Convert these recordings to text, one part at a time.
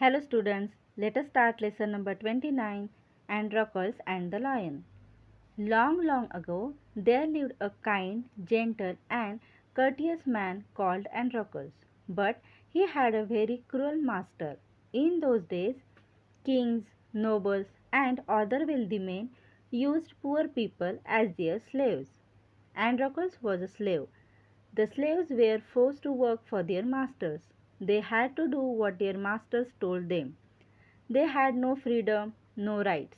Hello students, let us start lesson number 29, Androcles and the Lion. Long, long ago, there lived a kind, gentle and courteous man called Androcles. But he had a very cruel master. In those days, kings, nobles and other wealthy men used poor people as their slaves. Androcles was a slave. The slaves were forced to work for their masters. They had to do what their masters told them. They had no freedom, no rights.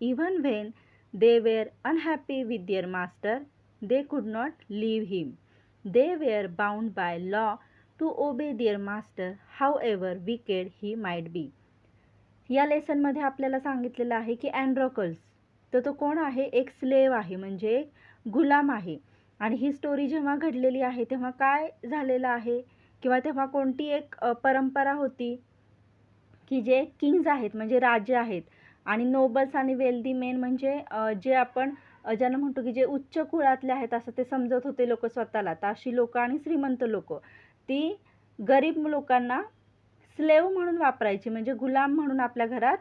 Even when they were unhappy with their master, they could not leave him. They were bound by law to obey their master, however wicked he might be. या लेसनमध्ये आपल्याला सांगितलेलं आहे की Androcles तर तो कोण आहे, एक स्लेव आहे, म्हणजे एक गुलाम आहे. आणि ही स्टोरी जेव्हा घडलेली आहे तेव्हा काय झालेलं आहे किंवा तेव्हा कोणती एक परंपरा होती की जे किंग्ज आहेत म्हणजे राजे आहेत आणि नोबल्स आणि वेल्दी मेन म्हणजे जे आपण ज्यांना म्हणतो की जे उच्च कुळातले आहेत असं ते समजत होते लोक स्वतःला. तर अशी लोक आणि श्रीमंत लोक ती गरीब लोकांना स्लेव म्हणून वापरायची, म्हणजे गुलाम म्हणून आपल्या घरात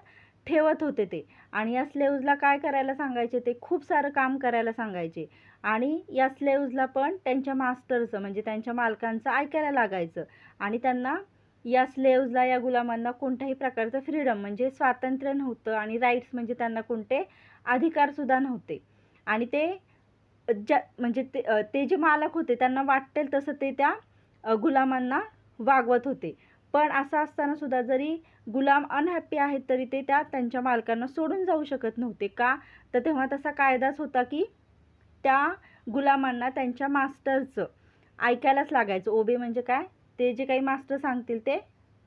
ठेवत होते ते. आणि या स्लेव्जला काय करायला सांगायचे, ते खूप सारं काम करायला सांगायचे. आणि या स्लेव्जला पण त्यांच्या मास्टरचं म्हणजे त्यांच्या मालकांचं ऐकायला लागायचं. आणि त्यांना या स्लेव्जला या गुलामांना कोणत्याही प्रकारचं फ्रीडम म्हणजे स्वातंत्र्य नव्हतं आणि राईट्स म्हणजे त्यांना कोणते अधिकारसुद्धा नव्हते. आणि ते म्हणजे ते जे मालक होते त्यांना वाटेल तसं ते त्या गुलामांना वागवत होते. पण असं असताना सुद्धा जरी गुलाम अनहॅप्पी आहेत तरी ते त्यांच्या मालकांना सोडून जाऊ शकत नव्हते. का तर तेव्हा तसा कायदाच होता की त्या गुलामांना त्यांच्या मास्टरचं ऐकायलाच लागायचं. ओबे म्हणजे काय, ते जे काही मास्टर सांगतील ते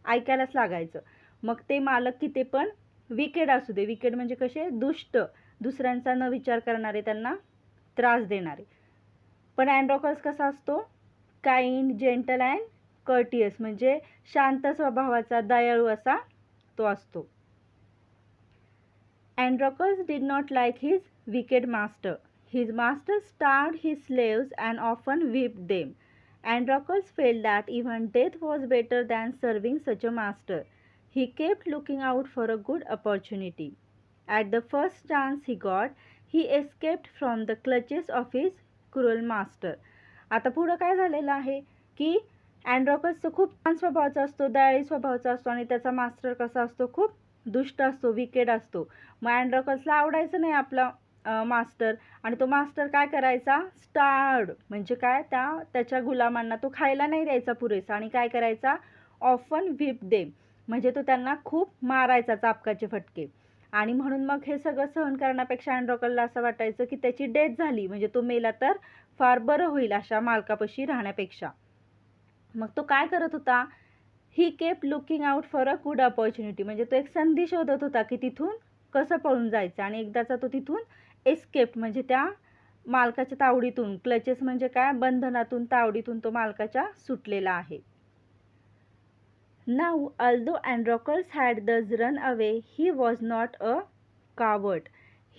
ऐकायलाच लागायचं. मग ते मालक किती पण विकेड असू दे. विकेड म्हणजे कसे, दुष्ट, दुसऱ्यांचा न विचार करणारे, त्यांना त्रास देणारे. पण अँड्रोकल्स कसा असतो, काइंड, जेंटल अँड कर्टियस म्हणजे शांत स्वभावाचा, दयाळू असा तो असतो. Androcles did not like his wicked master. His master starved his slaves and often whipped them. Androcles felt that even death was better than serving such a master. He kept looking out for a good opportunity. At the first chance he got, he escaped from the clutches of his cruel master. आता पुढं काय झालेलं आहे की अँड्रॉकल्स खूप छान स्वभावाचा असतो, दयाळी स्वभावाचा असतो आणि त्याचा मास्टर कसा असतो, खूप दुष्ट असतो, विकेड असतो. मग अँड्रॉकल्सला आवडायचं नाही आपला मास्टर. आणि तो मास्टर काय करायचा, स्टार्ड म्हणजे काय, त्याच्या गुलामांना तो खायला नाही द्यायचा पुरेसा. आणि काय करायचा, ऑफन व्हिप देम म्हणजे तो त्यांना खूप मारायचा, चापकाचे फटके. आणि म्हणून मग हे सगळं सहन करण्यापेक्षा अँड्रॉकलला असं वाटायचं की त्याची डेथ झाली म्हणजे तो मेला तर फार बरं होईल अशा मालकापाशी राहण्यापेक्षा. मग तो काय करत होता, he kept looking out for a good opportunity म्हणजे तो एक संधी शोधत होता की तिथून कसं पळून जायचं. आणि एकदाचा तो तिथून एस्केप म्हणजे त्या मालकाच्या तावडीतून, क्लचेस म्हणजे काय, बंधनातून, तावडीतून तो मालकाच्या सुटलेला आहे. Now, although Androcles had thus run away, he was not a coward.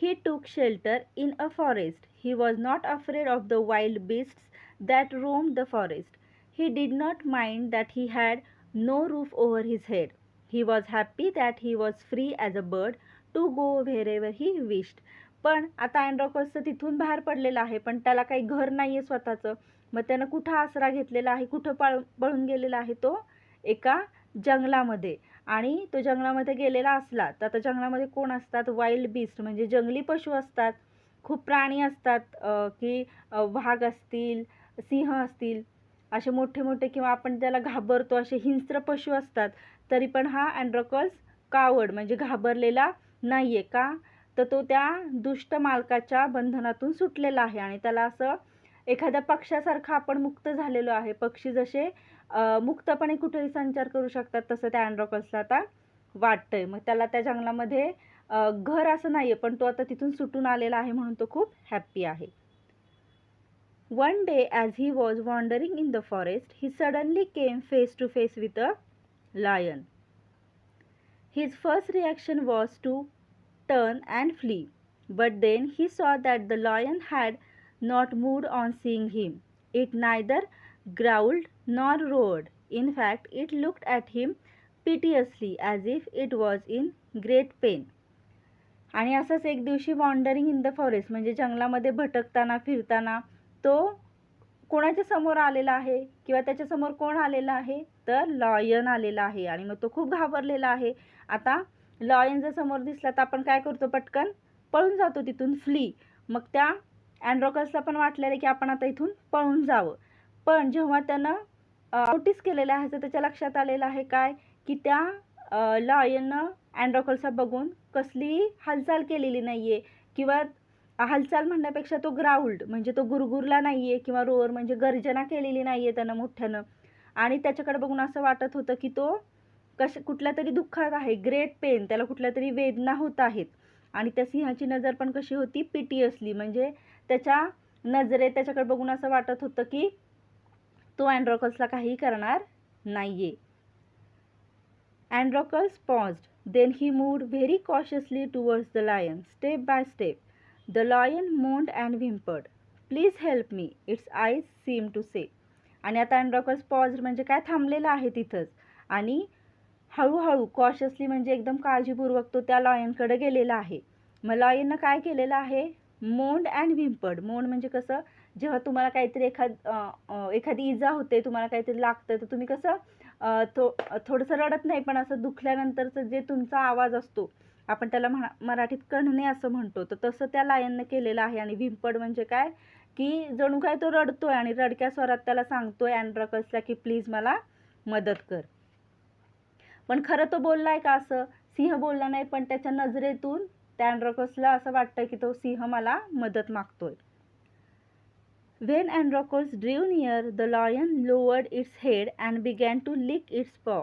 He took shelter in a forest. He was not afraid of the wild beasts that roamed the forest. He did not mind that he had no roof over his head. He was happy that he was free as a bird to go wherever he wished. पण आता अँड्रॉकल्स तिथून बाहेर पडलेला आहे, पण त्याला काही घर नाही आहे स्वतःचं. मग त्यानं कुठं आसरा घेतलेला आहे, कुठं पळून गेलेला आहे, तो एका जंगलामध्ये. आणि तो जंगलामध्ये गेलेला असला तर आता जंगलामध्ये कोण असतात, वाईल्ड बीस्ट म्हणजे जंगली पशु असतात, खूप प्राणी असतात की वाघ असतील, सिंह असतील, असे मोठे मोठे किंवा आपण त्याला घाबरतो असे हिंस्र पशु असतात. तरी पण हा अँड्रॉकल्स कावड म्हणजे घाबरलेला नाही आहे. का तर तो त्या दुष्ट मालकाच्या बंधनातून सुटलेला आहे आणि त्याला असं एखाद्या पक्ष्यासारखं आपण मुक्त झालेलो आहे. पक्षी जसे मुक्तपणे कुठेही संचार करू शकतात तसं त्या अँड्रॉकल्सला आता वाटतंय. मग त्याला त्या जंगलामध्ये घर असं नाही आहे, पण तो आता तिथून सुटून आलेला आहे म्हणून तो खूप हॅप्पी आहे. One day as he was wandering in the forest, he suddenly came face to face with a lion. His first reaction was to turn and flee, but then he saw that the lion had not moved on seeing him. It neither growled nor roared. In fact, it looked at him piteously as if it was in great pain. आणि असंच एक दिवशी wandering in the forest म्हणजे जंगलामध्ये भटकताना फिरताना तो कोणाच्या समोर आलेला आहे किंवा त्याच्यासमोर कोण आलेला आहे, तर लॉयन आलेला आहे. आणि मग तो खूप घाबरलेला आहे. आता लॉयन जर समोर दिसला तर आपण काय करतो, पटकन पळून जातो तिथून, फ्ली. मग त्या अँड्रोकल्सला पण वाटलेलं की आपण आता इथून पळून जावं. पण जेव्हा त्यानं नोटीस केलेलं आहे तर त्याच्या लक्षात आलेलं आहे काय, की त्या लॉयननं अँड्रोकल्सला बघून कसलीही हालचाल केलेली नाही आहे, किंवा हालचाल म्हणण्यापेक्षा तो ग्राउल्ड म्हणजे तो गुरगुरला नाही आहे, किंवा रोअर म्हणजे गर्जना केलेली नाही आहे त्यानं मोठ्यानं. आणि त्याच्याकडे बघून असं वाटत होतं की तो कुठल्या तरी दुःखात आहे, ग्रेट पेन, त्याला कुठल्या तरी वेदना होत आहेत. आणि त्या सिंहाची नजर पण कशी होती, पिटियसली, म्हणजे त्याच्या नजरेत त्याच्याकडे बघून असं वाटत होतं की तो अँड्रोकल्सला काही करणार नाहीये. Androcles paused. Then he moved very cautiously towards the lion, step by step. The lion moaned and whimpered. Please help me, its eyes seemed to say. आणि आता अँड्रोकल्स पॉज्ड म्हणजे काय, थांबलेला आहे तिथंच. आणि हळूहळू कॉशियसली म्हणजे एकदम काळजीपूर्वक तो त्या लॉयनकडे गेलेला आहे. मग लॉयननं काय केलेलं आहे, मोन्ड अँड व्हिम्पर्ड. मोन्ड म्हणजे कसं, जेव्हा तुम्हाला काहीतरी एखादी इजा होते, तुम्हाला काहीतरी लागतं, तर तुम्ही कसं थोडंसं रडत नाही, पण असं दुखल्यानंतरचं जे तुमचा आवाज असतो, आपण त्याला मराठीत कणणे असं म्हणतो, तर तसं त्या लायननं केलेलं आहे. आणि व्हिम्पर्ड म्हणजे काय, की जणू काय तो रडतोय आणि रडक्या स्वरात त्याला सांगतोय अँड्रोकल्सला की प्लीज मला मदत कर. पण खरं तो बोललाय का, असं सिंह बोलला नाही, पण त्याच्या नजरेतून त्या अँड्रोकल्सला असं वाटतं की तो सिंह मला मदत मागतोय. When Androcles drew near, the lion lowered its head and began to lick its paw.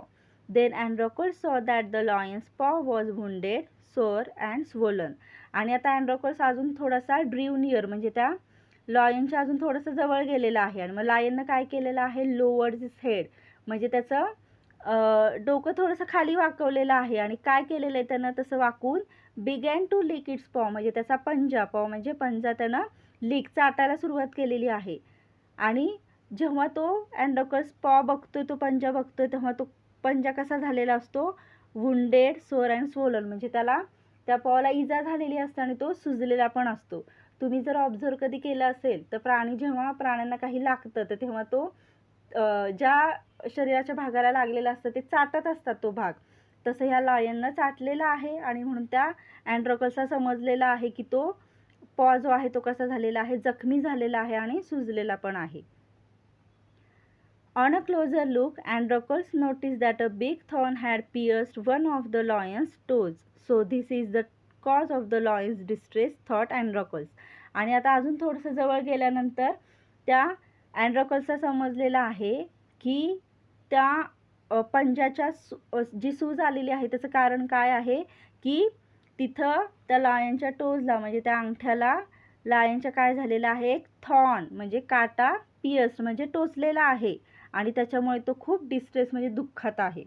Then Androcles saw that the lion's paw was wounded, sore and swollen. आणि आता अँड्रोकल्स अजून थोडासा ड्रीव नियर म्हणजे त्या लॉयनच्या अजून थोडंसं जवळ गेलेला आहे. आणि मग लायननं काय केलेलं आहे, लोवर्ड इट्स हेड म्हणजे त्याचं डोकं थोडंसं खाली वाकवलेलं आहे. आणि काय केलेलं आहे त्यानं तसं वाकून, बिगॅन टू लिक इट्स पॉ म्हणजे त्याचा पंजा, पॉ म्हणजे पंजा, त्यानं लिक चाटायला सुरुवात केलेली आहे. आणि जेव्हा तो अँड्रोकल्स पॉ बघतोय, तो पंजा बघतोय, तेव्हा तो पंजा कसा झालेला असतो, वुंडेड, सोर अँड स्वोलन म्हणजे त्याला त्या पॉला इजा झालेली असते आणि तो सुजलेला पण असतो. तुम्ही जर ऑब्झर्व कधी केलं असेल तर जेव्हा प्राण्यांना काही लागतं तर तेव्हा तो ज्या शरीराच्या भागाला लागलेलं असतं ते चाटत असतात तो भाग. तसं ह्या लायननं चाटलेला आहे. आणि म्हणून त्या अँड्रोकल्सला समजलेला आहे की तो पॉ जो आहे तो कसा झालेला आहे, जखमी झालेला आहे आणि सुजलेला पण आहे. On a closer look, Androcles noticed that a big thorn had pierced one of the lion's toes. So this is the cause of the lion's distress, thought Androcles. आणि आता अजून थोडंसं जवळ गेल्यानंतर त्या अँड्रोकल्सला समजलेलं आहे की त्या पंजाच्या जी सूज आलेली आहे त्याचं कारण काय आहे, की तिथं त्या लायनच्या टोजला म्हणजे त्या अंगठ्याला लायनच्या काय झालेलं आहे, एक थॉर्न म्हणजे काटा, पियर्स म्हणजे टोचलेला आहे. आणि त्याच्यामुळे तो खूप डिस्ट्रेस म्हणजे दुःखात आहे.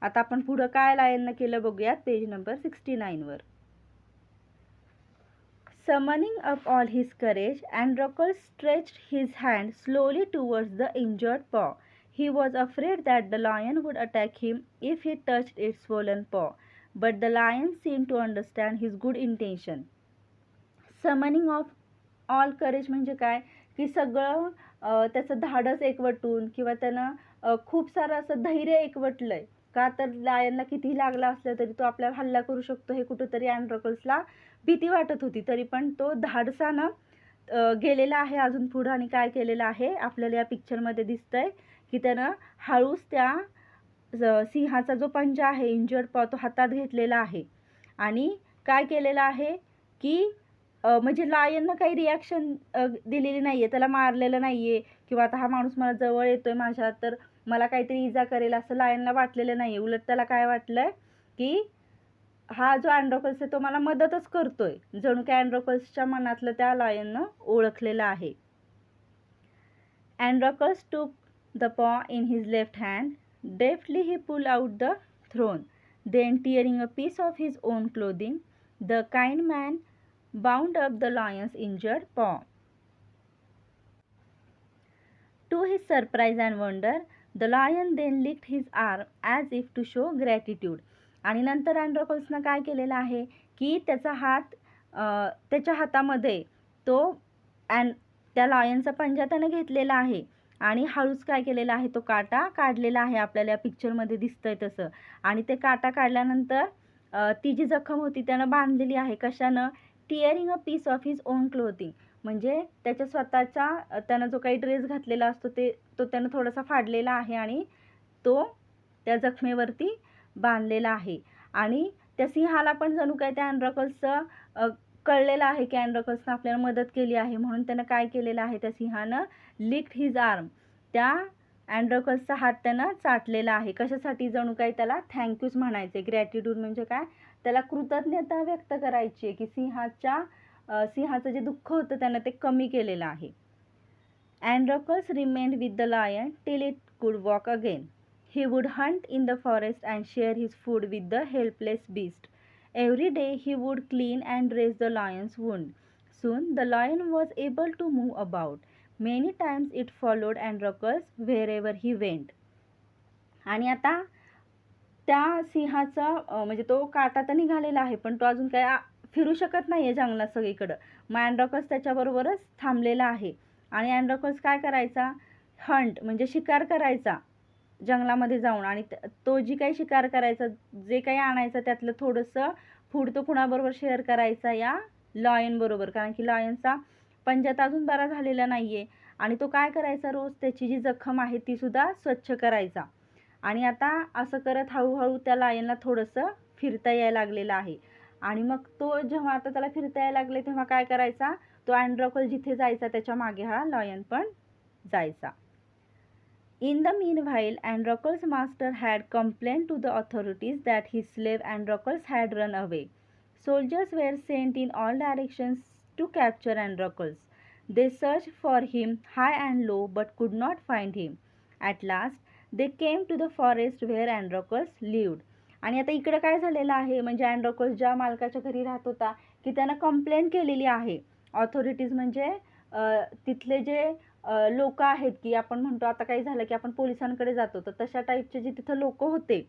आता आपण पुढं काय लायननं केलं बघूयात पेज नंबर 69 वर. Summoning up all his courage, Androcles stretched his hand slowly towards the injured paw. He was afraid that the lion would attack him if he touched its swollen paw, but the lion seemed to understand his good intention. Summoning of all courage म्हणजे काय, की सगळं त्याचं धाडस एकवटून किंवा त्यानं खूप सारं असं धैर्य एकवटलंय. का तर लायनला कितीही लागला असलं तरी तो आपल्याला हल्ला करू शकतो हे कुठंतरी अँड्रोकल्सला भीती वाटत होती. तरी पण तो धाडसानं गेलेला आहे अजून पुढं. आणि काय केलेलं आहे आपल्याला या पिक्चरमध्ये दिसतंय की त्यानं हळूच त्या सिंहाचा जो पंजा आहे, इंजर्ड पॉ, तो हातात घेतलेला आहे. आणि काय केलेलं आहे की म्हणजे लायननं काही रिॲक्शन दिलेली नाही आहे, त्याला मारलेलं नाही आहे किंवा आता हा माणूस मला जवळ येतोय माझ्या तर मला काहीतरी इजा करेल असं लायनला वाटलेलं नाही आहे. उलट त्याला काय वाटलं की हा जो अँड्रोकल्स आहे तो मला मदतच करतोय. जणू काय अँड्रोकल्सच्या मनातलं त्या लायननं ओळखलेलं आहे. Androcles took the paw in his left hand. Deftly he pulled out the thorn. Then tearing a piece of his own clothing, the kind man bound up the lion's injured paw. To his surprise and wonder, the lion then licked his arm as if to show gratitude. आणि नंतर अँड्रोकल्सनं काय केलेलं आहे की त्याचा हात त्याच्या हातामध्ये तो त्या लायनचा पंजा त्याने घेतलेला आहे आणि हळूच काय केलेला आहे तो काटा काढलेला आहे. आपल्याला या पिक्चरमध्ये दिसतंय तसं. आणि ते काटा काढल्यानंतर ती जी जखम होती त्यानं बांधलेली आहे. कशानं? Tearing a piece of his own clothing. म्हणजे त्याच्या स्वतःचा त्यानं जो काही ड्रेस घातलेला असतो तो त्यानं थोडासा फाडलेला आहे आणि तो त्या जखमेवरती बांधलेला आहे. आणि त्या सिंहाला पण जणू काय त्या अँड्रोकल्सचं कळलेलं आहे की अँड्रोकल्सनं आपल्याला मदत केली आहे, म्हणून त्यानं काय केलेलं आहे, त्या सिंहानं लिक्ड हिज आर्म, त्या अँड्रोकल्सचा हात त्यानं चाटलेला आहे. कशासाठी? जणू काही त्याला थँक्यूच म्हणायचे. ग्रॅटिट्यूड म्हणजे काय? त्याला कृतज्ञता व्यक्त करायची आहे की सिंहाचं जे दुःख होतं त्यानं ते कमी केलेलं आहे. Androcles remained with the lion till it could walk again. He would hunt in the forest and share his food with the helpless beast. Every day he would clean and dress the lion's wound. Soon the lion was able to move about. Many times it followed Androcles wherever he went. आणि आता त्या सिंहाचा म्हणजे तो काटा तर निघालेला आहे, पण तो अजून काय फिरू शकत नाही आहे जंगलात सगळीकडं. मग अँड्रोकल्स त्याच्याबरोबरच थांबलेला आहे. आणि अँड्रोकल्स काय करायचा? हंट म्हणजे शिकार करायचा जंगलामध्ये जाऊन. आणि तो जी काही शिकार करायचा, जे काही आणायचं त्यातलं थोडंसं फूड तो कुणाबरोबर शेअर करायचा? या लॉयन बरोबर. कारण की लॉयनचा पंजा तर अजून बरा झालेला नाही आहे. आणि तो काय करायचा? रोज त्याची जी जखम आहे ती सुद्धा स्वच्छ करायचा. आणि आता असं करत हळूहळू त्या लायनला थोडंसं फिरता यायला लागलेलं आहे. आणि मग तो जेव्हा आता त्याला फिरता यायला लागले तेव्हा काय करायचा? तो अँड्रोकल जिथे जायचा त्याच्या मागे हा लायन पण जायचा. In the meanwhile, Androcles' master had complained to the authorities that his slave Androcles had run away. Soldiers were sent in all directions to capture Androcles. They searched for him high and low but could not find him. At last, they came to the forest where Androcles lived. आणि आता इकडे काय झालेलं आहे? म्हणजे Androcles ज्या मालकाच्या घरी राहत होता की त्यानं कंप्लेंट केलेली आहे. ऑथॉरिटीज म्हणजे तिथले जे लोक आहेत की आपण म्हणतो आता काही झालं की आपण पोलिसांकडे जातो, तर तशा टाईपचे जे तिथं लोक होते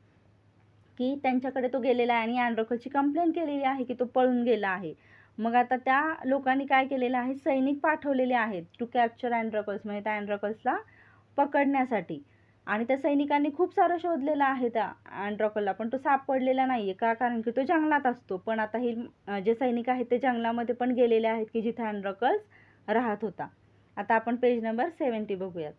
की त्यांच्याकडे तो गेलेला आहे आणि अँड्रोकल्सची कंप्लेंट केलेली आहे की तो पळून गेला आहे. मग आता त्या लोकांनी काय केलेलं आहे? सैनिक पाठवलेले आहेत टू कॅप्चर अँड्रोकल्स, म्हणजे त्या अँड्रोकल्सला पकडण्यासाठी. आणि त्या सैनिकांनी खूप सारं शोधलेलं आहे त्या अँड्रोकलला, पण तो सापडलेला नाही आहे. का? कारण की तो जंगलात असतो. पण आता हे जे सैनिक आहेत ते जंगलामध्ये पण गेलेले आहेत की जिथे अँड्रोकल्स राहत होता. आता आपण पेज नंबर 70 बघूयात.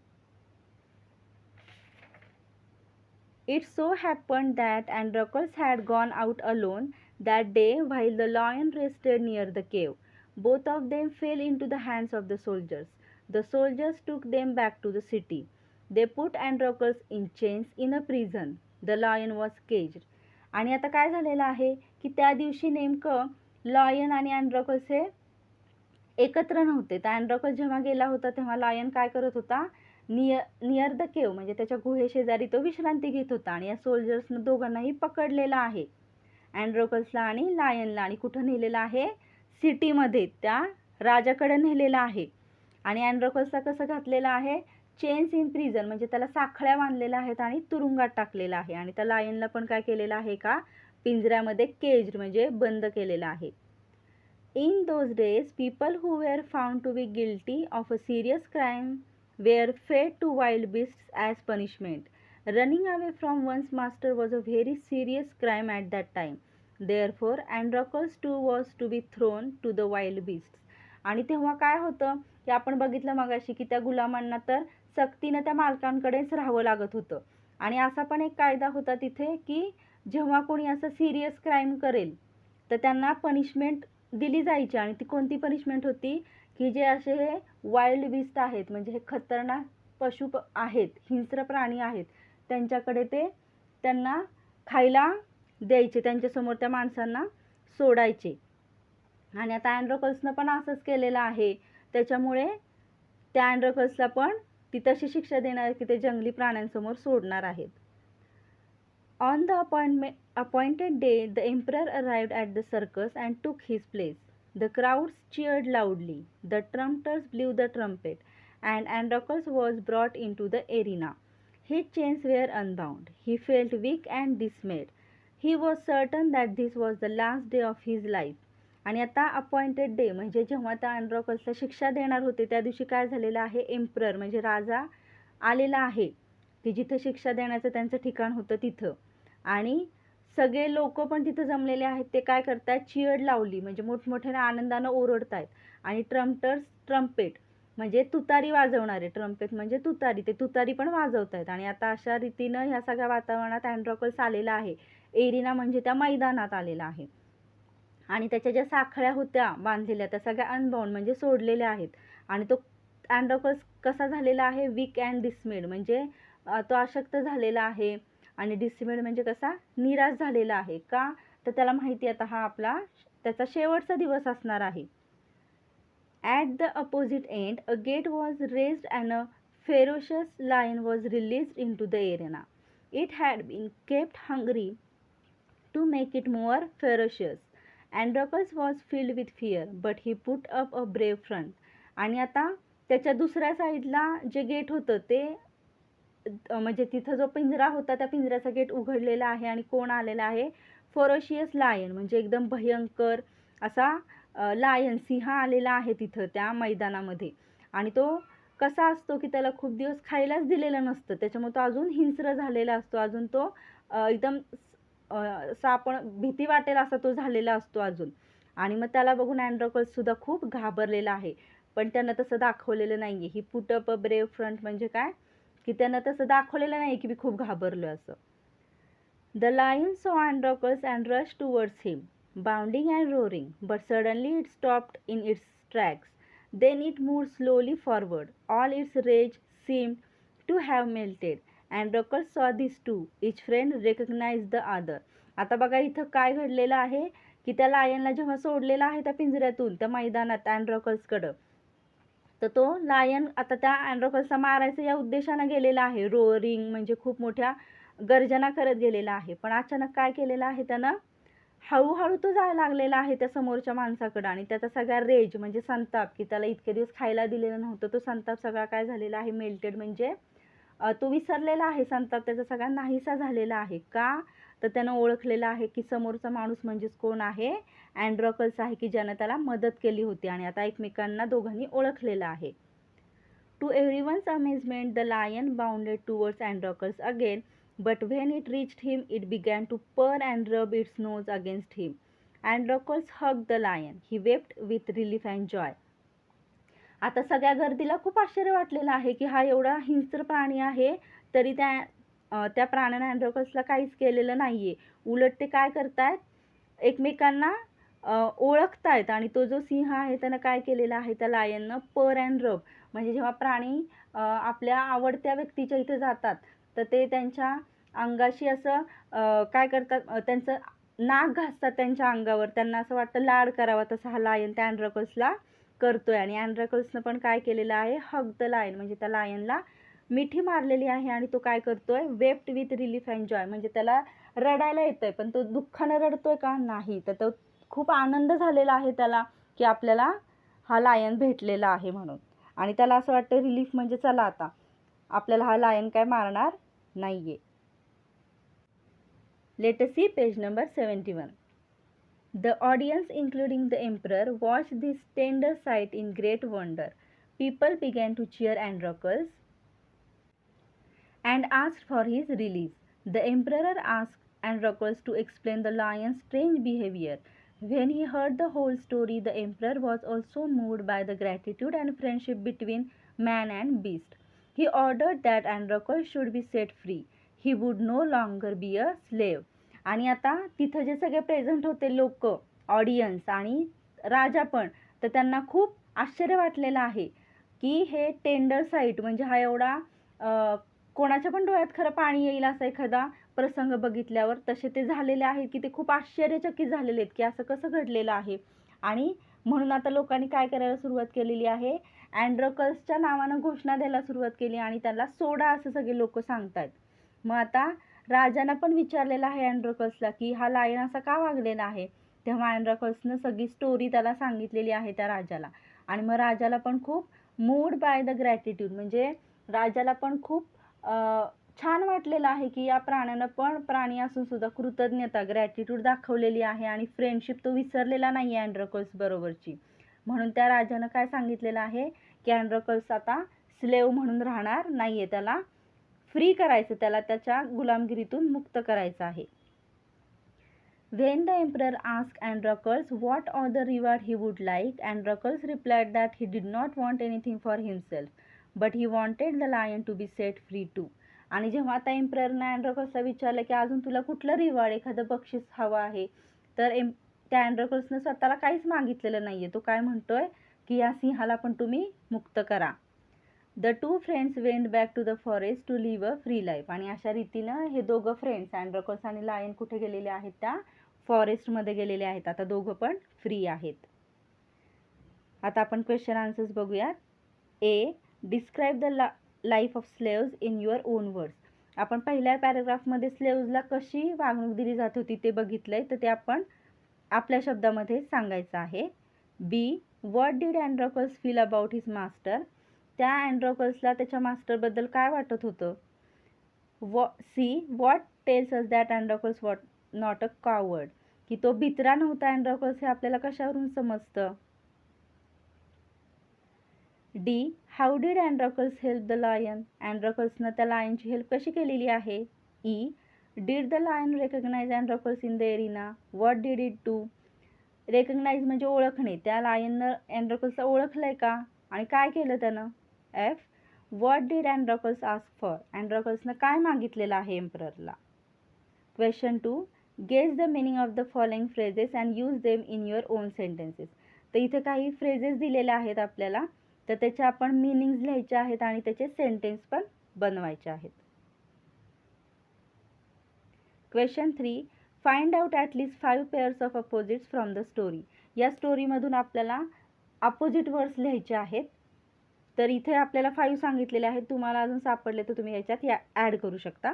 It so happened that Androcles had gone out alone that day while the lion rested near the cave. Both of them fell into the hands of the soldiers. The soldiers took them back to the city. They put Androcles in chains in a prison. The lion was caged. आणि आता काय झालेलं आहे की त्या दिवशी नेमकं lion आणि अँड्रोकल्स हे एकत्र नव्हते. तर अँड्रोकल्स जेव्हा गेला होता तेव्हा लायन काय करत होता? नियर द केव म्हणजे त्याच्या गुहेशेजारी तो विश्रांती घेत होता. आणि या सोल्जर्सनं दोघांनाही पकडलेला आहे, अँड्रोकल्सला आणि लायनला. आणि कुठं नेलेलं आहे? सिटीमध्ये, त्या राजाकडे नेलेलं आहे. आणि अँड्रोकल्सला कसं घातलेलं आहे? चेन्स इन प्रिझन म्हणजे त्याला साखळ्या बांधलेल्या आहेत आणि तुरुंगात टाकलेलं आहे. आणि त्या लायनला पण काय केलेलं आहे? का पिंजऱ्यामध्ये केज्ड म्हणजे बंद केलेलं आहे. In those days, people who were found to be guilty of a serious crime were fed to wild beasts as punishment. Running away from one's master was a very serious crime at that time. Therefore, Androcles too was to be thrown to the wild beasts. आणि तेव्हा काय होतं की आपण बघितलं मगाशी की त्या गुलामांना तर सक्तीनं त्या मालकांकडेच राहावं लागत होतं. आणि असा पण एक कायदा होता तिथे की जेव्हा कोणी असं सिरियस क्राईम करेल तर त्यांना पनिशमेंट दिली जायची. आणि ती कोणती पनिशमेंट होती? की जे असे हे वाईल्ड बीस्ट आहेत म्हणजे हे खतरनाक पशु आहेत, हिंस्र प्राणी आहेत, त्यांच्याकडे ते त्यांना खायला द्यायचे, त्यांच्यासमोर त्या माणसांना सोडायचे. आणि आता अँड्रोकल्सनं पण असंच केलेलं आहे. त्याच्यामुळे त्या अँड्रोकल्सला पण ती तशी शिक्षा देणार की ते जंगली प्राण्यांसमोर सोडणार आहेत. On the appointed day, the emperor arrived at the circus and took his place. The crowds cheered loudly. The trumpeters blew the trumpet, and Androcles was brought into the arena. His chains were unbound. He felt weak and dismayed. He was certain that this was the last day of his life. आणि आता appointed day म्हणजे जेव्हा त्या अँड्रोकल्सला शिक्षा देणार होते त्या दिवशी काय झालेलं आहे, एम्परर म्हणजे राजा आलेला आहे की जिथे शिक्षा देण्याचं त्यांचं ठिकाण होतं तिथं. आणि सगळे लोक पण तिथं जमलेले आहेत. ते काय करतायत, चिअर्ड लावली म्हणजे मोठमोठ्याने आनंदानं ओरडतायत. आणि ट्रम्पेट म्हणजे तुतारी वाजवणारे, ट्रम्पेट म्हणजे तुतारी, ते तुतारी पण वाजवतायत. आणि आता अशा रीतीनं ह्या सगळ्या वातावरणात अँड्रोकल्स आलेला आहे. एरिना म्हणजे त्या मैदानात आलेला आहे. आणि त्याच्या ज्या साखळ्या होत्या बांधलेल्या त्या सगळ्या अनबाउंड म्हणजे सोडलेल्या आहेत. आणि तो अँड्रोकल्स कसा झालेला आहे, वीक अँड डिसमेड म्हणजे तो अशक्त झालेला आहे. आणि डिसमेड म्हणजे कसा, निराश झालेला आहे. का तर त्याला माहिती आता हा आपला त्याचा शेवटचा दिवस असणार आहे. At the opposite end, a gate was raised and a ferocious lion was released into the arena. It had been kept hungry to make it more ferocious. Androcles was filled with fear, but he put up a brave front. आणि आता त्याच्या दुसऱ्या साईडला जे gate होतं ते म्हणजे तिथं जो पिंजरा होता त्या पिंजऱ्याचा गेट उघडलेला आहे. आणि कोण आलेला आहे, फेरोशियस लायन म्हणजे एकदम भयंकर असा लायन, सिंह आलेला आहे तिथं त्या मैदानामध्ये. आणि तो कसा असतो की त्याला खूप दिवस खायलाच दिलेलं नसतं, त्याच्यामुळे तो अजून हिंस्र झालेला असतो. अजून तो एकदम आपण भीती वाटेल असा तो झालेला असतो अजून. आणि मग त्याला बघून अँड्रोकल्स सुद्धा खूप घाबरलेला आहे. पण त्यानं तसं दाखवलेलं नाहीये. ही put up a brave front म्हणजे काय की त्यानं तसं दाखवलेलं नाही की मी खूप घाबरलो असं. The lion saw Androcles and rushed towards him, bounding and roaring, but suddenly it stopped in its tracks. Then it moved slowly forward. All its rage seemed to have melted. Androcles saw this too. Each friend recognized the other. आता बघा इथं काय घडलेलं आहे की त्या लायनला जेव्हा सोडलेलं आहे त्या पिंजऱ्यातून त्या मैदानात अँड्रोकल्सकडं, तर तो लायन आता त्या अँड्रोकल्सला मारायचं या उद्देशानं गेलेला आहे. रोअरिंग म्हणजे खूप मोठ्या गर्जना करत गेलेला आहे. पण अचानक काय केलेलं आहे त्यानं, हळूहळू तो जायला लागलेला आहे त्या समोरच्या माणसाकडं. आणि त्याचा सगळा रेज म्हणजे संताप की त्याला इतके दिवस खायला दिलेलं नव्हतं, तो संताप सगळा काय झालेला आहे, मेल्टेड म्हणजे तो विसरलेला आहे. संताप त्याचा सगळा नाहीसा झालेला आहे. का तर त्यानं ओळखलेलं आहे की समोरचा माणूस म्हणजेच कोण आहे, अँड्रोकल्स आहे की ज्यानं त्याला मदत केली होती. आणि आता एकमेकांना दोघांनी ओळखलेलं आहे. To everyone's amazement, the lion bounded towards Androcles again, but when it reached him, it began to purr and rub its nose against him. Androcles hugged the lion. He wept with relief and joy. आता सगळ्या गर्दीला खूप आश्चर्य वाटलेलं आहे की हा एवढा हिंस्र प्राणी आहे तरी त्या प्राण्याने अँड्रोकल्सला काहीच केलेलं नाहीये. उलट ते काय करतायत, एकमेकांना ओळखतायत. आणि तो जो सिंह आहे त्यानं काय केलेलं आहे, त्या लायननं पर अँड रब म्हणजे जेव्हा प्राणी आपल्या आवडत्या व्यक्तीच्या इथे जातात तर ते त्यांच्या अंगाशी असं काय करतात, त्यांचं नाक घासतात त्यांच्या अंगावर. त्यांना असं वाटतं लाड करावा, तसा हा लायन त्या अँड्रोकल्सला करतोय. आणि अँड्रोकल्सनं पण काय केलेलं आहे, हग द लायन म्हणजे त्या लायनला मिठी मारलेली आहे. आणि तो काय करतोय, wept with relief and Joy म्हणजे त्याला रडायला येतंय पण तो दुःखानं रडतोय का, नाही, तर तो खूप आनंद झालेला आहे त्याला की आपल्याला हा लायन भेटलेला आहे म्हणून. आणि त्याला असं वाटतं रिलीफ म्हणजे चला आता आपल्याला हा लायन काय मारणार नाहीये. Let us see page number 71. The audience, including the emperor, watched this tender sight in great wonder. People began to cheer Androcles and asked for his release. The emperor asked Androcles to explain the lion's strange behavior. When he heard the whole story, the emperor was also moved by the gratitude and friendship between man and beast. He ordered that Androcles should be set free. He would no longer be a slave. आणि आता तिथं जे सगळे present होते लोक, audience आणि राजा पण, तर त्यांना खूप आश्चर्य वाटलेलं आहे की हे टेंडर साईट म्हणजे हा एवढा कोणाच्या पण डोळ्यात खरं पाणी येईल असा एखादा प्रसंग बघितल्यावर तसे ते झालेले आहेत की ते खूप आश्चर्यचकित झालेले आहेत की असं कसं घडलेलं आहे. आणि म्हणून आता लोकांनी काय करायला सुरुवात केलेली आहे, अँड्रोकल्सच्या नावानं घोषणा द्यायला सुरुवात केली आणि त्याला सोडा असं सगळे लोक सांगतायत. मग आता राजानं पण विचारलेलं आहे अँड्रोकल्सला की हा लायन असा का वागलेला आहे. तेव्हा अँड्रोकल्सनं सगळी स्टोरी त्याला सांगितलेली आहे त्या राजाला. आणि मग राजाला पण खूप मूड बाय द ग्रॅटिट्यूड म्हणजे राजाला पण खूप छान वाटलेलं आहे की या प्राण्यानं पण प्राणी असून सुद्धा कृतज्ञता ग्रॅटिट्यूड दाखवलेली आहे आणि फ्रेंडशिप तो विसरलेला नाही आहे अँड्रोकल्स बरोबरची. म्हणून त्या राजानं काय सांगितलेलं आहे की अँड्रोकल्स आता स्लेव म्हणून राहणार नाहीये, त्याला फ्री करायचं, त्याला त्याच्या गुलामगिरीतून मुक्त करायचं आहे. When the emperor asked Androcles what other reward he would like, Androcles replied that he did not want anything for himself, but he wanted the lion to be set free too. आणि जेव्हा आता एम्पररने अँड्रोकल्सला विचारलं की अजून तुला कुठलं reward, एखादं बक्षीस हवं आहे, तर त्या अँड्रोकल्सनं स्वतःला काहीच मागितलेलं नाहीये. तो काय म्हणतोय की या सिंहाला पण तुम्ही मुक्त करा. The two friends went back to the forest to live a free life. आणि अशा रीतीनं हे दोघं फ्रेंड्स अँड्रोकल्स आणि लायन कुठे गेलेले आहेत, त्या फॉरेस्टमध्ये गेलेले आहेत. आता दोघं पण फ्री आहेत. आता आपण क्वेश्चन आन्सर्स बघूयात. A, describe the life of slaves in your own words. आपण पहिल्या पॅराग्राफमध्ये स्लेव्सला कशी वागणूक दिली जात होती ते बघितलंय, तर ते आपण आपल्या शब्दामध्ये सांगायचं आहे. B, what did Androcles feel about his master. त्या अँड्रोकल्सला त्याच्या मास्टरबद्दल काय वाटत होतं. C, what tells us that Androcles was not a coward. की तो भित्रा नव्हता अँड्रोकल्स हे आपल्याला कशावरून समजतं. D, how did Androcles help the lion. अँड्रोकल्सनं त्या लायनची हेल्प कशी केलेली आहे. E, did the lion recognise Androcles in the arena. What did it do. Recognise म्हणजे ओळखणे. त्या लायननं अँड्रोकल्सला ओळखलंय का आणि काय केलं त्यानं. F, what did Androcles ask for. अँड्रोकल्सनं काय मागितलेलं आहे एम्पररला. Question 2, guess the meaning of the following phrases and use them in your own sentences. तर इथे काही फ्रेजेस दिलेले आहेत आपल्याला, तर त्याचे आपण मिनिंग्स लिहायचे आहेत आणि त्याचे सेंटेन्स पण बनवायचे आहेत. Question 3, find out at least 5 pairs of opposites from the story. या स्टोरीमधून आपल्याला अपोजिट वर्ड्स लिहायचे आहेत. तर इथे आपल्याला 5 सांगितलेले आहेत. तुम्हाला अजून सापडले तर तुम्ही याच्यात ॲड करू शकता.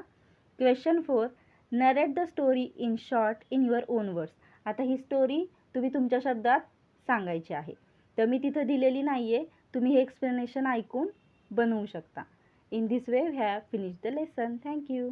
Question 4, narrate the story in short in your own words. आता ही स्टोरी तुम्ही तुमच्या शब्दात सांगायची आहे. तर मी तिथं दिलेली नाही आहे, तुम्ही हे एक्सप्लेनेशन ऐकून बनवू शकता. In this way we have finished the lesson. Thank you.